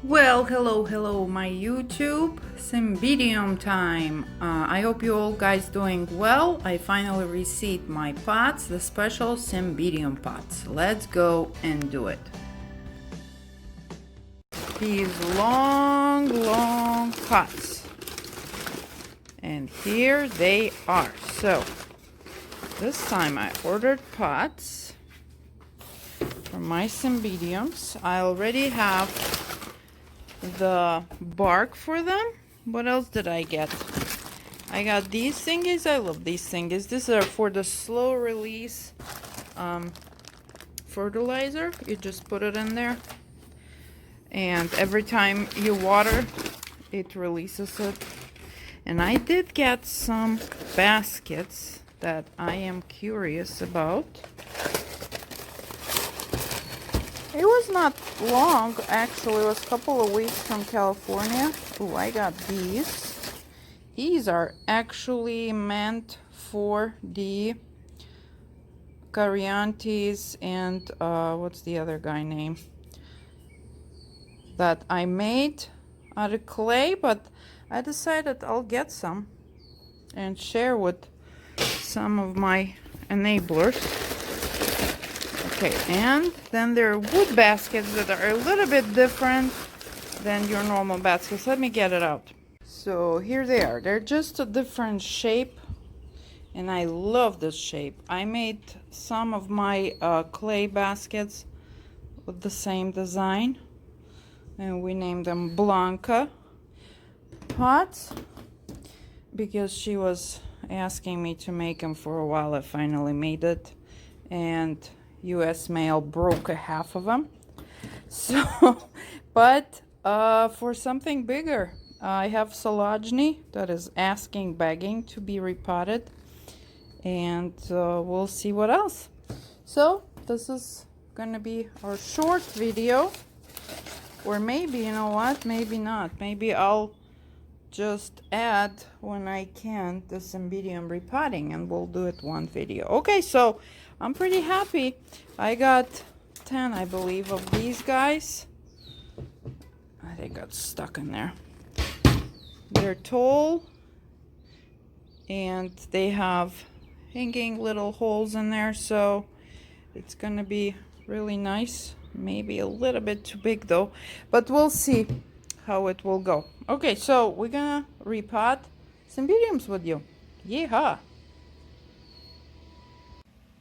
Well, hello, my YouTube Cymbidium time. I hope you all guys doing well. I finally received my pots, the special Cymbidium pots. Let's go and do it. These long pots. And here they are. So, this time I ordered pots for my Cymbidiums. I already have the bark for them. What else did I get? I got these thingies. I love these thingies. These are for the slow release fertilizer. You just put it in there, and every time you water, it releases it. And I did get some baskets that I am curious about. It was not long, actually. It was a couple of weeks from California. Oh, I got these. These are actually meant for the Cariantes and what's the other guy name that I made out of clay, but I decided I'll get some and share with some of my enablers. Okay, and then there are wood baskets that are a little bit different than your normal baskets. Let me get it out. So here they are. They're just a different shape, and I love this shape. I made some of my clay baskets with the same design, and we named them Blanca pots because she was asking me to make them for a while. I finally made it, and US mail broke a half of them. So, but for something bigger, I have Solagny that is begging to be repotted, and we'll see what else. So this is gonna be our short video, or maybe, you know what, maybe not. Maybe I'll just add when I can the Cymbidium Repotting, and we'll do it one video. Okay, so I'm pretty happy. I got 10, I believe, of these guys. They got stuck in there. They're tall, and they have hanging little holes in there, so it's gonna be really nice. Maybe a little bit too big though, but we'll see how it will go. Okay, so we're gonna repot Cymbidiums with you. Yeehaw!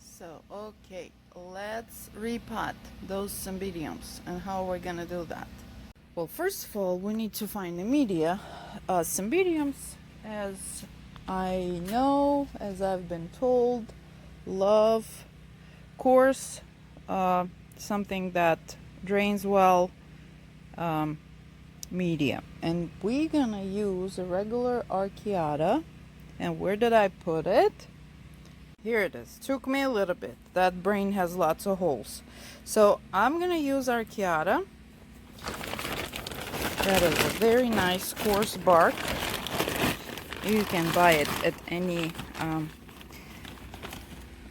So, okay, let's repot those Cymbidiums, and how we're gonna do that. Well, first of all, we need to find the media. Cymbidiums, as I know, as I've been told, love coarse, something that drains well, media. And we're gonna use a regular archaeata. And where did I put it? Here it is. Took me a little bit. That brain has lots of holes. So I'm gonna use archaeata. That is a very nice coarse bark. You can buy it at any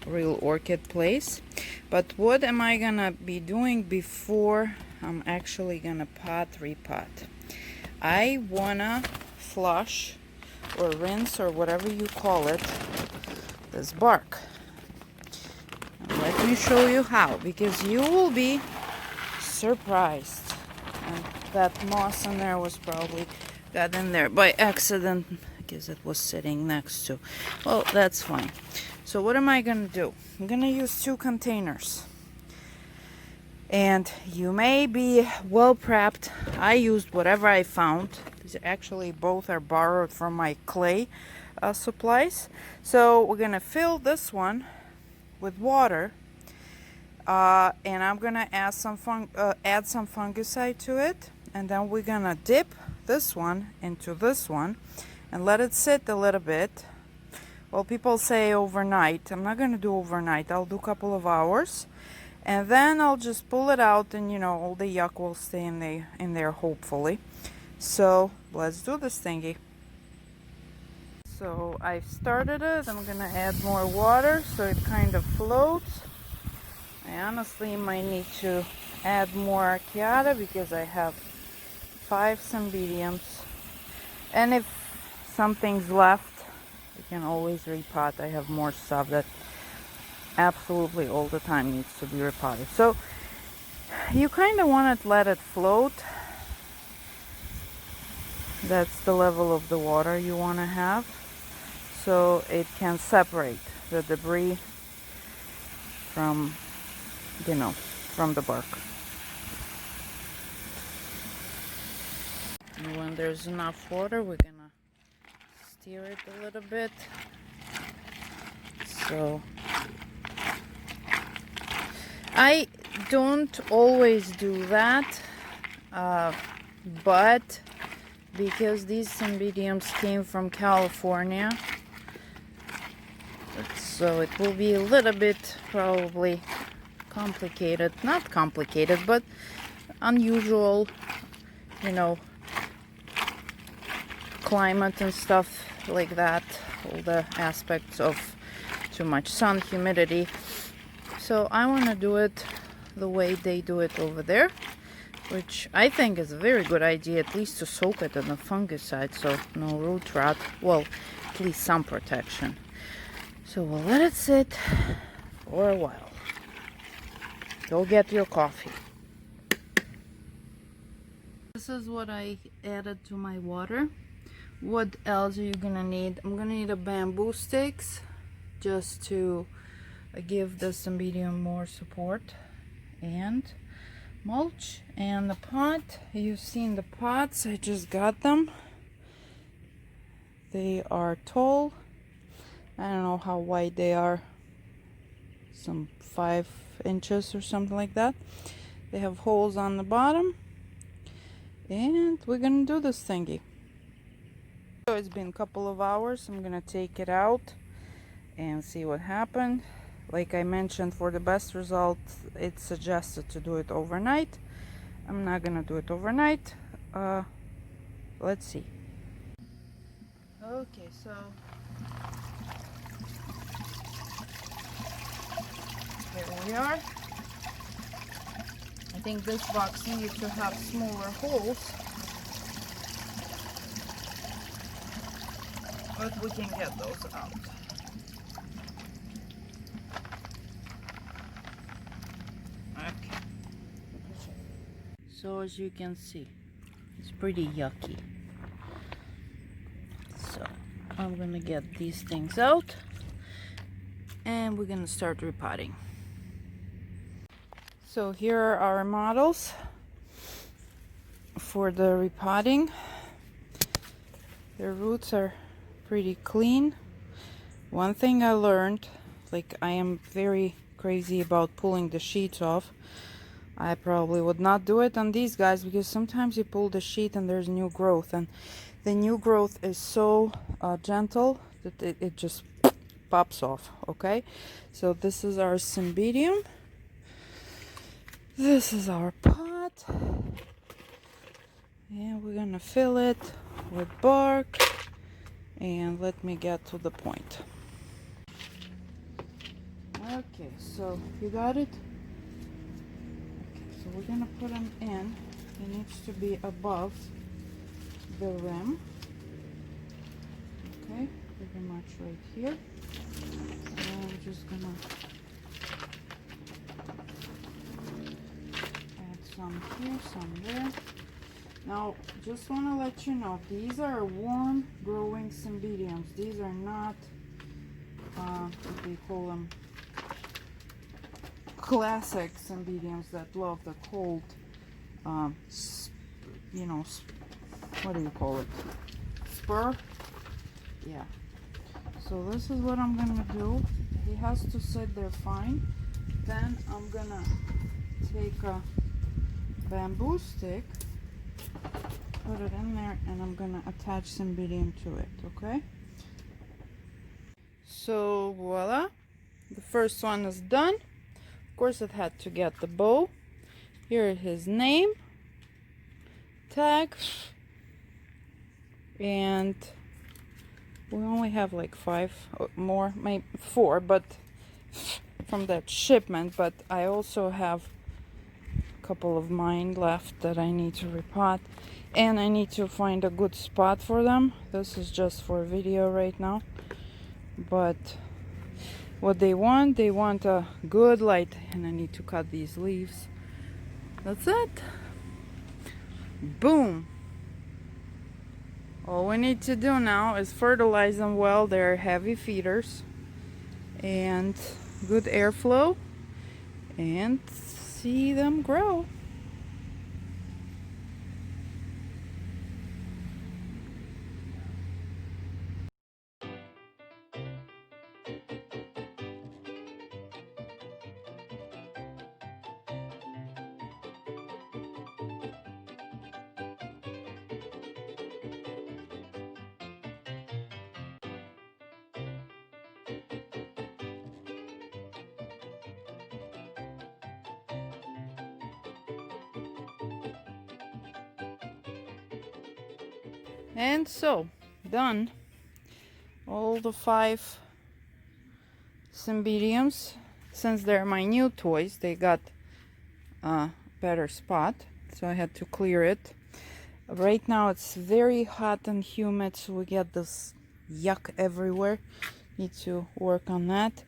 real orchid place. But what am I gonna be doing before I'm actually gonna repot? I wanna flush or rinse or whatever you call it, this bark. And let me show you how, because you will be surprised. And that moss in there was probably got in there by accident because it was sitting next to. Well, that's fine. So what am I gonna do? I'm gonna use 2 containers. And you may be well prepped. I used whatever I found. These actually both are borrowed from my clay supplies. So we're gonna fill this one with water, and I'm gonna add some fungicide to it, and then we're gonna dip this one into this one and let it sit a little bit. Well, people say overnight. I'm not gonna do overnight. I'll do a couple of hours, and then I'll just pull it out, and you know, all the yuck will stay in there hopefully. So let's do this thingy. So I've started it. I'm gonna add more water so it kind of floats. I honestly might need to add more archaeata because I have 5 Cymbidiums, and if something's left, you can always repot. I have more stuff that absolutely all the time needs to be repotted. So you kind of want to let it float. That's the level of the water you want to have, so it can separate the debris from, you know, from the bark. And when there's enough water, we're gonna stir it a little bit. So I don't always do that, but because these Cymbidiums came from California, so it will be a little bit probably complicated. Not complicated, but unusual, you know, climate and stuff like that. All the aspects of too much sun, humidity. So I want to do it the way they do it over there, which I think is a very good idea, at least to soak it in the fungicide, so no root rot. Well, at least some protection. So we'll let it sit for a while. Go get your coffee. This is what I added to my water. What else are you gonna need? I'm gonna need a bamboo sticks just to give the Cymbidium more support, and mulch, and the pot. You've seen the pots, I just got them. They are tall. I don't know how wide they are, some 5 inches or something like that. They have holes on the bottom, and we're gonna do this thingy. So it's been a couple of hours. I'm gonna take it out and see what happened. Like I mentioned, for the best result, it's suggested to do it overnight. I'm not gonna do it overnight. Let's see. Okay, so here we are. I think this box needs to have smaller holes, but we can get those out. Okay. So as you can see, it's pretty yucky. So I'm gonna get these things out, and we're gonna start repotting. So here are our models for the repotting. The roots are pretty clean. One thing I learned, like I am very crazy about pulling the sheets off. I probably would not do it on these guys, because sometimes you pull the sheet and there's new growth, and the new growth is so gentle that it just pops off. Okay, so this is our Cymbidium. This is our pot, and we're gonna fill it with bark, and let me get to the point. Okay, so you got it? Okay, so we're gonna put them in. It needs to be above the rim. Okay, pretty much right here. And I'm just gonna add some here, some there. Now, just want to let you know, these are warm growing Cymbidiums. These are not, what do you call them, classic Cymbidiums that love the cold, you know, what do you call it, spur? Yeah. So this is what I'm gonna do. He has to sit there fine. Then I'm gonna take a bamboo stick, put it in there, and I'm gonna attach Cymbidium to it. Okay, so voila, the first one is done. Of course, it had to get the bow. Here is his name tag, and we only have like 5 more, maybe 4, but from that shipment. But I also have a couple of mine left that I need to repot, and I need to find a good spot for them. This is just for video right now, but what they want a good light, and I need to cut these leaves. That's it. Boom. All we need to do now is fertilize them well. They're heavy feeders, and good airflow, and see them grow. And so, done. All the 5 Cymbidiums. Since they're my new toys, they got a better spot, so I had to clear it. Right now it's very hot and humid, so we get this yuck everywhere. Need to work on that.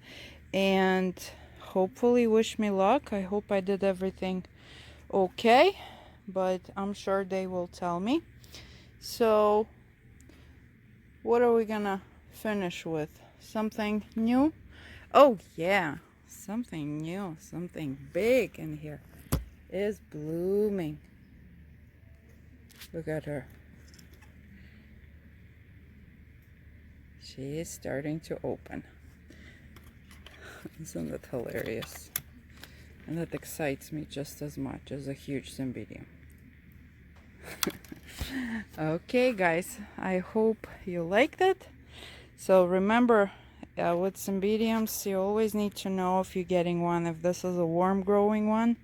And hopefully, wish me luck. I hope I did everything okay, but I'm sure they will tell me. So, what are we gonna finish with? Something new? Oh yeah, something new, something big in here is blooming. Look at her. She is starting to open. Isn't that hilarious? And that excites me just as much as a huge Cymbidium. Okay guys, I hope you liked it. So remember, with Cymbidiums, you always need to know if you're getting one. If this is a warm growing one,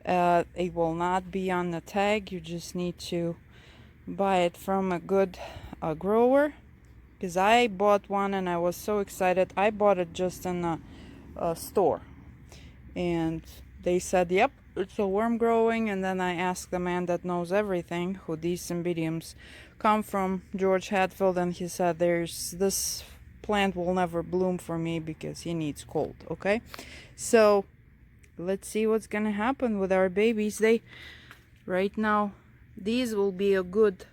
it will not be on the tag. You just need to buy it from a good grower, because I bought one and I was so excited. I bought it just in a store, and they said, yep, it's a worm growing. And then I asked the man that knows everything, who these Cymbidiums come from, George Hatfield, and he said, this plant will never bloom for me because he needs cold. Okay, so let's see what's gonna happen with our babies. Right now, these will be a good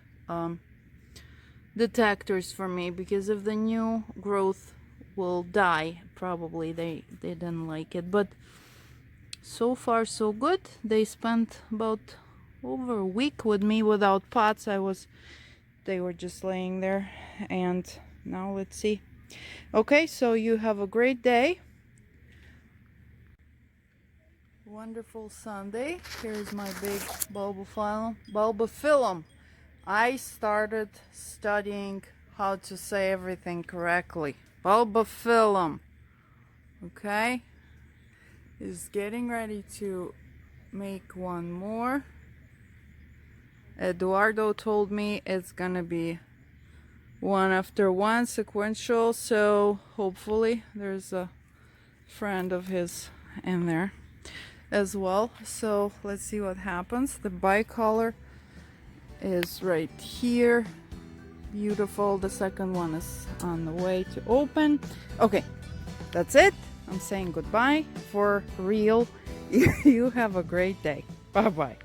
detectors for me, because if the new growth will die, probably they didn't like it. But so far so good. They spent about over a week with me without pots. They were just laying there, and now let's see. Okay, so you have a great day. Wonderful Sunday. Here's my big bulbophyllum. I started studying how to say everything correctly. Bulbophyllum. Okay, is getting ready to make one more. Eduardo told me it's gonna be one after one, sequential, so hopefully there's a friend of his in there as well. So let's see what happens. The bicolor is right here. Beautiful. The second one is on the way to open. Okay, that's it. I'm saying goodbye for real. You have a great day. Bye bye.